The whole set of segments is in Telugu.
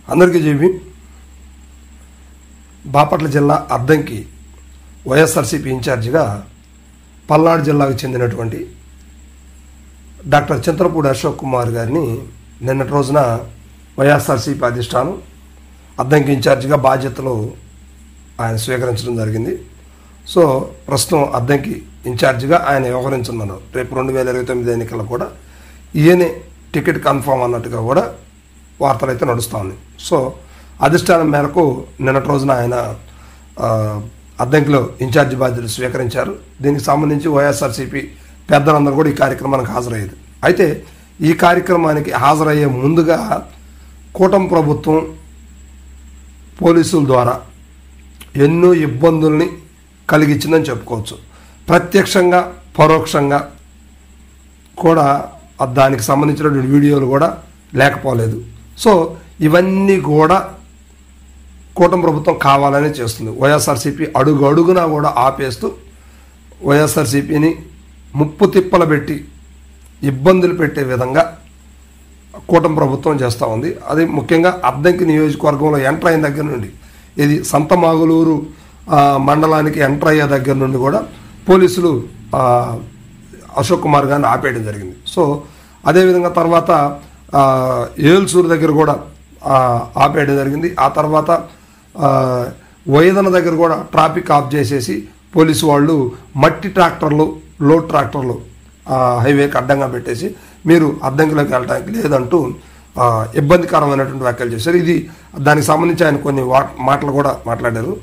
అందరికీ చెప్పి బాపట్ల జిల్లా అద్దంకి వైఎస్ఆర్సీపీ ఇన్ఛార్జిగా పల్నాడు జిల్లాకు చెందినటువంటి డాక్టర్ చింతలపూడి అశోక్ కుమార్ గారిని నిన్నటి రోజున వైఎస్ఆర్సీపీ అధిష్టానం అద్దంకి ఇన్ఛార్జిగా బాధ్యతలు ఆయన స్వీకరించడం జరిగింది. సో ప్రస్తుతం అద్దంకి ఇన్ఛార్జిగా ఆయన వ్యవహరించనున్నారు. రేపు 2029 ఎన్నికల్లో కూడా ఈయనే టికెట్ కన్ఫామ్ అన్నట్టుగా కూడా వార్తలు అయితే నడుస్తూ ఉన్నాయి. సో అధిష్టానం మేరకు నిన్నటి రోజున ఆయన అద్దంకిలో ఇన్ఛార్జి బాధ్యతలు స్వీకరించారు. దీనికి సంబంధించి వైఎస్ఆర్సీపీ పెద్దలందరూ కూడా ఈ కార్యక్రమానికి హాజరయ్యేది. అయితే ఈ కార్యక్రమానికి హాజరయ్యే ముందుగా కూటమి ప్రభుత్వం పోలీసుల ద్వారా ఎన్నో ఇబ్బందుల్ని కలిగించిందని చెప్పుకోవచ్చు. ప్రత్యక్షంగా పరోక్షంగా కూడా దానికి సంబంధించినటువంటి వీడియోలు కూడా లేకపోలేదు. సో ఇవన్నీ కూడా కూటమి ప్రభుత్వం కావాలనే చేస్తుంది. వైఎస్ఆర్సీపీ అడుగు అడుగునా కూడా ఆపేస్తూ వైఎస్ఆర్సీపీని ముప్పు తిప్పలు పెట్టి ఇబ్బందులు పెట్టే విధంగా కూటమి ప్రభుత్వం చేస్తూ ఉంది. అది ముఖ్యంగా అద్దంకి నియోజకవర్గంలో ఎంటర్ అయిన దగ్గర నుండి, ఇది సంతమాగులూరు మండలానికి ఎంటర్ అయ్యే దగ్గర నుండి కూడా పోలీసులు అశోక్ కుమార్ గారిని ఆపేయడం జరిగింది. సో అదేవిధంగా తర్వాత ఏల్సూరు దగ్గర కూడా ఆపేయడం జరిగింది. ఆ తర్వాత వైదన దగ్గర కూడా ట్రాఫిక్ ఆఫ్ చేసేసి పోలీసు వాళ్ళు మట్టి ట్రాక్టర్లు, లోడ్ ట్రాక్టర్లు హైవేకి అడ్డంగా పెట్టేసి మీరు అద్దంకిలోకి వెళ్ళడానికి లేదంటూ ఇబ్బందికరమైనటువంటి వ్యాఖ్యలు చేశారు. ఇది దానికి సంబంధించి ఆయన కొన్ని మాటలు కూడా మాట్లాడారు.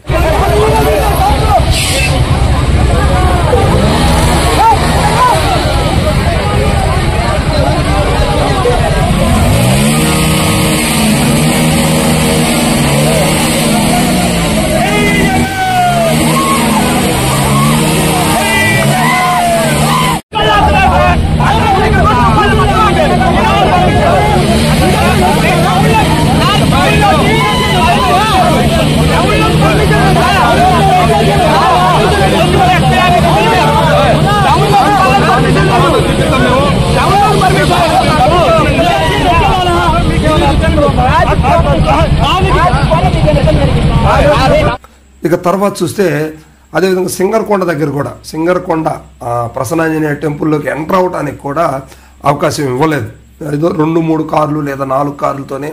ఇక తర్వాత చూస్తే అదేవిధంగా సింగరకొండ దగ్గర కూడా, సింగరకొండ ప్రసన్నాంజనేయ టెంపుల్లోకి ఎంటర్ అవడానికి కూడా అవకాశం ఇవ్వలేదు. ఏదో 2-3 కార్లు లేదా 4 కార్లతోనే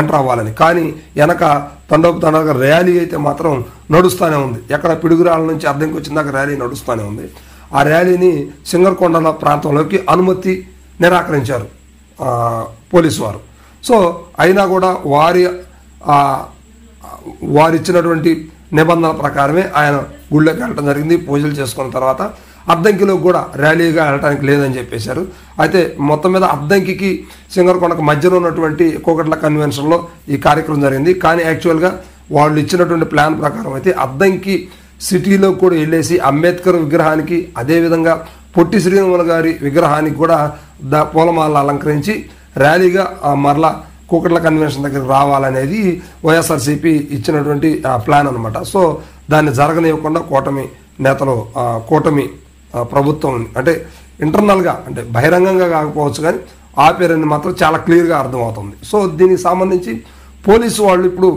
ఎంటర్ అవ్వాలని. కానీ వెనక తండోపు ర్యాలీ అయితే మాత్రం నడుస్తూనే ఉంది. ఎక్కడ పిడుగురాళ్ళ నుంచి అద్దంకి వచ్చిందాక ర్యాలీ నడుస్తూనే ఉంది. ఆ ర్యాలీని సింగరకొండ ప్రాంతంలోకి అనుమతి నిరాకరించారు పోలీసు వారు. సో అయినా కూడా వారిచ్చినటువంటి నిబంధనల ప్రకారమే ఆయన గుళ్ళోకి వెళ్ళడం జరిగింది. పూజలు చేసుకున్న తర్వాత అద్దంకిలో కూడా ర్యాలీగా వెళ్ళడానికి లేదని చెప్పేశారు. అయితే మొత్తం మీద అద్దంకి సింగరకొండకు మధ్యలో ఉన్నటువంటి కోకట్ల కన్వెన్షన్లో ఈ కార్యక్రమం జరిగింది. కానీ యాక్చువల్గా వాళ్ళు ఇచ్చినటువంటి ప్లాన్ ప్రకారం అయితే అద్దంకి సిటీలో కూడా వెళ్ళేసి అంబేద్కర్ విగ్రహానికి, అదేవిధంగా పొట్టి శ్రీరాములు గారి విగ్రహానికి కూడా పూలమాలలు అలంకరించి ర్యాలీగా మరలా కోకట్ల కన్వెన్షన్ దగ్గరికి రావాలనేది వైఎస్ఆర్సీపీ ఇచ్చినటువంటి ప్లాన్ అనమాట. సో దాన్ని జరగనివ్వకుండా కూటమి నేతలు, కూటమి ప్రభుత్వం అంటే ఇంటర్నల్గా, అంటే బహిరంగంగా కాకపోవచ్చు కానీ ఆపేరని మాత్రం చాలా క్లియర్గా అర్థమవుతుంది. సో దీనికి సంబంధించి పోలీసు వాళ్ళు ఇప్పుడు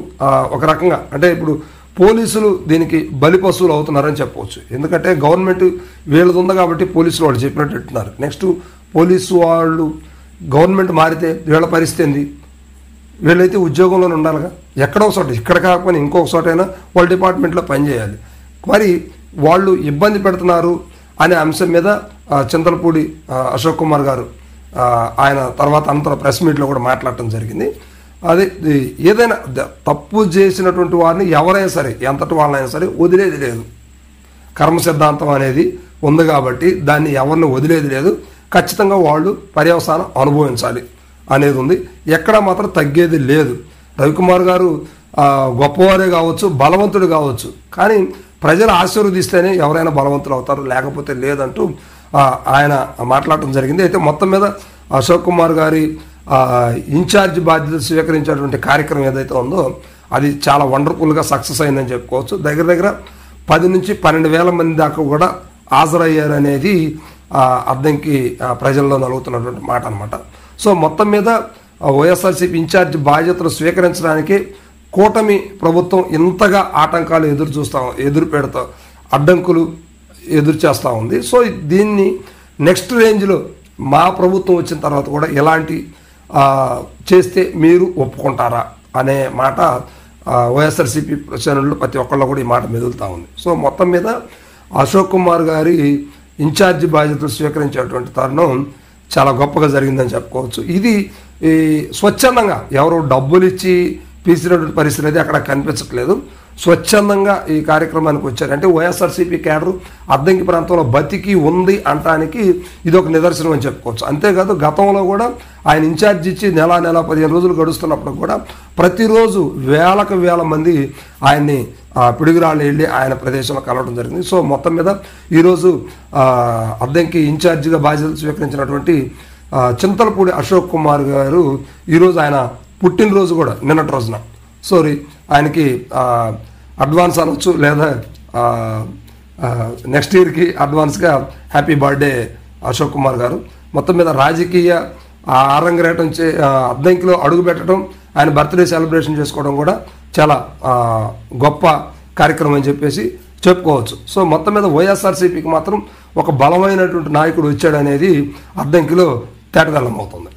ఒక రకంగా, అంటే ఇప్పుడు పోలీసులు దీనికి బలిపశువులు అవుతున్నారని చెప్పవచ్చు. ఎందుకంటే గవర్నమెంట్ వీళ్ళది ఉంది కాబట్టి పోలీసులు వాళ్ళు చెప్పినట్టు చెప్తున్నారు. నెక్స్ట్ పోలీసు వాళ్ళు గవర్నమెంట్ మారితే వీళ్ళ పరిస్థితి ఏంది? వీళ్ళైతే ఉద్యోగంలోనే ఉండాలిగా, ఎక్కడో చోట, ఇక్కడ కాకపోయినా ఇంకొక చోటైనా వాళ్ళ డిపార్ట్మెంట్లో పనిచేయాలి. మరి వాళ్ళు ఇబ్బంది పెడుతున్నారు అనే అంశం మీద చింతలపూడి అశోక్ కుమార్ గారు ఆయన తర్వాత అంతర ప్రెస్ మీట్లో కూడా మాట్లాడటం జరిగింది. అదే ఏదైనా తప్పు చేసినటువంటి వారిని ఎవరైనా సరే, ఎంతటి వాళ్ళైనా సరే వదిలేది లేదు. కర్మ సిద్ధాంతం అనేది ఉంది కాబట్టి దాన్ని ఎవరిని వదిలేది లేదు. ఖచ్చితంగా వాళ్ళు పర్యవసానం అనుభవించాలి అనేది ఉంది. ఎక్కడ మాత్రం తగ్గేది లేదు. రవికుమార్ గారు గొప్పవారే కావచ్చు, బలవంతుడు కావచ్చు, కానీ ప్రజలు ఆశీర్వదిస్తేనే ఎవరైనా బలవంతులు అవుతారు, లేకపోతే లేదంటూ ఆయన మాట్లాడటం జరిగింది. అయితే మొత్తం మీద అశోక్ కుమార్ గారి ఇన్ఛార్జ్ బాధ్యతలు స్వీకరించేటువంటి కార్యక్రమం ఏదైతే ఉందో అది చాలా వండర్ఫుల్గా సక్సెస్ అయిందని చెప్పుకోవచ్చు. దగ్గర దగ్గర 10 నుంచి 12,000 మంది దాకా కూడా హాజరయ్యారనేది అద్దంకి ప్రజల్లో నలుగుతున్నటువంటి మాట అనమాట. సో మొత్తం మీద వైఎస్ఆర్సీపీ ఇన్ఛార్జ్ బాధ్యతలు స్వీకరించడానికి కూటమి ప్రభుత్వం ఇంతగా ఆటంకాలు ఎదురు పెడతా అడ్డంకులు ఎదురు చేస్తూ ఉంది. సో దీన్ని నెక్స్ట్ రేంజ్లో మా ప్రభుత్వం వచ్చిన తర్వాత కూడా ఎలాంటి చేస్తే మీరు ఒప్పుకుంటారా అనే మాట వైఎస్ఆర్సీపీ శ్రేణుల్లో ప్రతి ఒక్కళ్ళు కూడా ఈ మాట మెదులుతూ ఉంది. సో మొత్తం మీద అశోక్ కుమార్ గారి ఇన్ఛార్జి బాధ్యతలు స్వీకరించేటువంటి తరుణం చాలా గొప్పగా జరిగిందని చెప్పుకోవచ్చు. ఇది స్వచ్ఛందంగా ఎవరు డబ్బులు ఇచ్చి పీసినటువంటి పరిస్థితి అయితే అక్కడ కనిపించట్లేదు. స్వచ్ఛందంగా ఈ కార్యక్రమానికి వచ్చారు. అంటే వైఎస్ఆర్సీపీ క్యాడరు అద్దంకి ప్రాంతంలో బతికి ఉంది అనటానికి ఇది ఒక నిదర్శనం అని చెప్పుకోవచ్చు. అంతేకాదు గతంలో కూడా ఆయన ఇన్ఛార్జ్ ఇచ్చి నెల 15 రోజులు గడుస్తున్నప్పుడు కూడా ప్రతిరోజు వేల మంది ఆయన్ని పిడుగురాళ్ళు వెళ్ళి ఆయన ప్రదేశంలో కలవడం జరిగింది. సో మొత్తం మీద ఈరోజు అద్దంకి ఇన్ఛార్జిగా బాధ్యతలు స్వీకరించినటువంటి చింతలపూడి అశోక్ కుమార్ గారు ఈరోజు ఆయన పుట్టినరోజు కూడా నిన్నటి రోజున. ఆయనకి అడ్వాన్స్ అనొచ్చు, లేదా నెక్స్ట్ ఇయర్కి అడ్వాన్స్గా హ్యాపీ బర్త్డే అశోక్ కుమార్ గారు. మొత్తం మీద రాజకీయ ఆరంగరేటం అద్దంకిలో అడుగు పెట్టడం, ఆయన బర్త్డే సెలబ్రేషన్ చేసుకోవడం కూడా చాలా గొప్ప కార్యక్రమం అని చెప్పేసి చెప్పుకోవచ్చు. సో మొత్తం మీద వైఎస్ఆర్సీపీకి మాత్రం ఒక బలమైనటువంటి నాయకుడు వచ్చాడనేది అద్దంకిలో తేటతెల్లమవుతుంది.